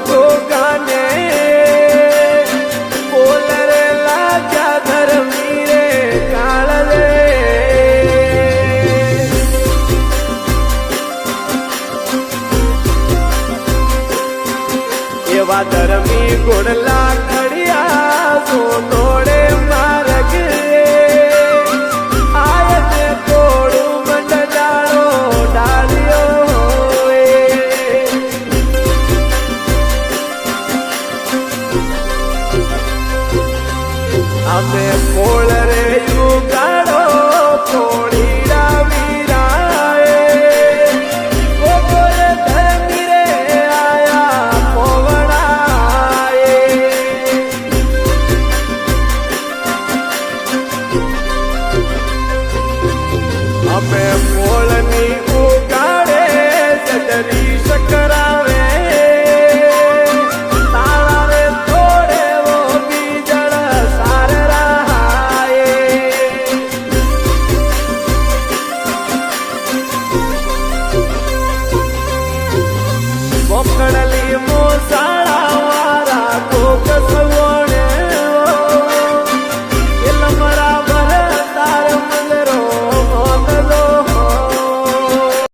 को गाने बोल रे लाजा धर्मी रे काल रे एवा धर्मी गुड़ला कड़िया सोनोड़े मार्ग आयने तोड़ू मंड डालो डालियो हमें पोल रे युगाड़ो थोड़ी वीराए गोरे धर्मी रे आया पोवड़ाए हमें पोल नी उगाड़े सदरी सकरावे मोकड़